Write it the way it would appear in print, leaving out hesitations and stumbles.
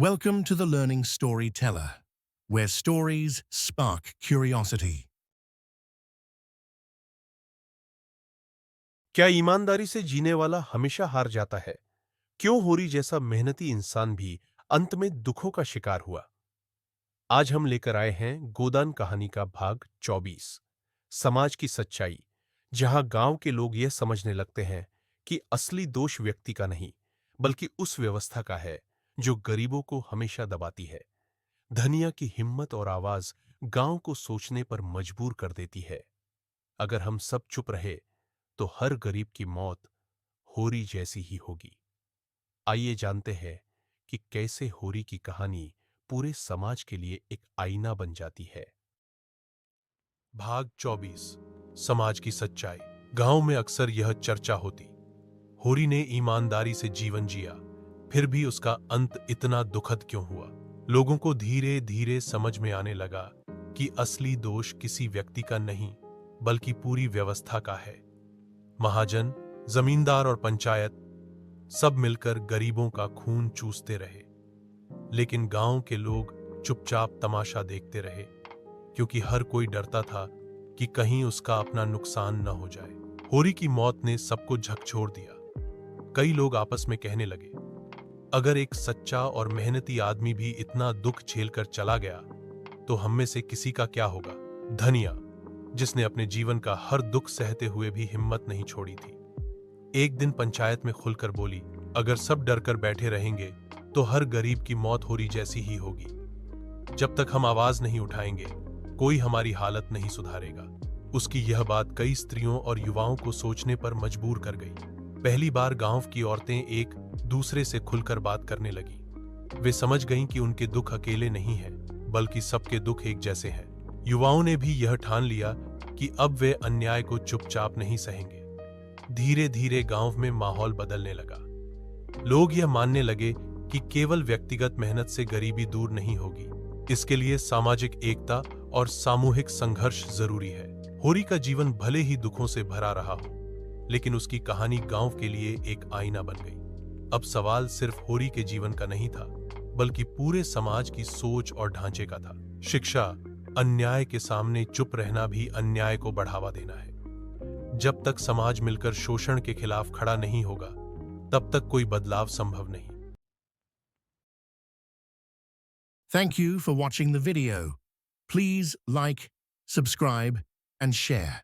Welcome to the Learning Storyteller, where stories spark curiosity. क्या ईमानदारी से जीने वाला हमेशा हार जाता है? क्यों होरी जैसा मेहनती इंसान भी अंत में दुखों का शिकार हुआ? आज हम लेकर आए हैं गोदान कहानी का भाग 24, समाज की सच्चाई, जहां गांव के लोग यह समझने लगते हैं कि असली दोष व्यक्ति का नहीं, बल्कि उस व्यवस्था का है जो गरीबों को हमेशा दबाती है। धनिया की हिम्मत और आवाज गांव को सोचने पर मजबूर कर देती है। अगर हम सब चुप रहे तो हर गरीब की मौत होरी जैसी ही होगी। आइए जानते हैं कि कैसे होरी की कहानी पूरे समाज के लिए एक आईना बन जाती है। भाग 24, समाज की सच्चाई। गांव में अक्सर यह चर्चा होती, होरी ने ईमानदारी से जीवन जिया, फिर भी उसका अंत इतना दुखद क्यों हुआ? लोगों को धीरे धीरे समझ में आने लगा कि असली दोष किसी व्यक्ति का नहीं, बल्कि पूरी व्यवस्था का है। महाजन, जमींदार और पंचायत सब मिलकर गरीबों का खून चूसते रहे, लेकिन गांव के लोग चुपचाप तमाशा देखते रहे, क्योंकि हर कोई डरता था कि कहीं उसका अपना नुकसान न हो जाए। होरी की मौत ने सबको झकझोर दिया। कई लोग आपस में कहने लगे, अगर एक सच्चा और मेहनती आदमी भी इतना दुख झेलकर चला गया, तो हम में से किसी का क्या होगा? धनिया, जिसने अपने जीवन का हर दुख सहते हुए भी हिम्मत नहीं छोड़ी थी, एक दिन पंचायत में खुलकर बोली, अगर सब डरकर बैठे रहेंगे तो हर गरीब की मौत होरी जैसी ही होगी। जब तक हम आवाज नहीं उठाएंगे, कोई हमारी हालत नहीं सुधारेगा। उसकी यह बात कई स्त्रियों और युवाओं को सोचने पर मजबूर कर गई। पहली बार गांव की औरतें एक दूसरे से खुलकर बात करने लगी। वे समझ गईं कि उनके दुख अकेले नहीं हैं, बल्कि सबके दुख एक जैसे हैं। युवाओं ने भी यह ठान लिया कि अब वे अन्याय को चुपचाप नहीं सहेंगे। धीरे धीरे गांव में माहौल बदलने लगा। लोग यह मानने लगे कि केवल व्यक्तिगत मेहनत से गरीबी दूर नहीं होगी, इसके लिए सामाजिक एकता और सामूहिक संघर्ष जरूरी है। होरी का जीवन भले ही दुखों से भरा रहा हो, लेकिन उसकी कहानी गांव के लिए एक आईना बन गई। अब सवाल सिर्फ होरी के जीवन का नहीं था, बल्कि पूरे समाज की सोच और ढांचे का था। शिक्षा, अन्याय के सामने चुप रहना भी अन्याय को बढ़ावा देना है। जब तक समाज मिलकर शोषण के खिलाफ खड़ा नहीं होगा, तब तक कोई बदलाव संभव नहीं। Thank you for watching the video. Please like, subscribe, and share.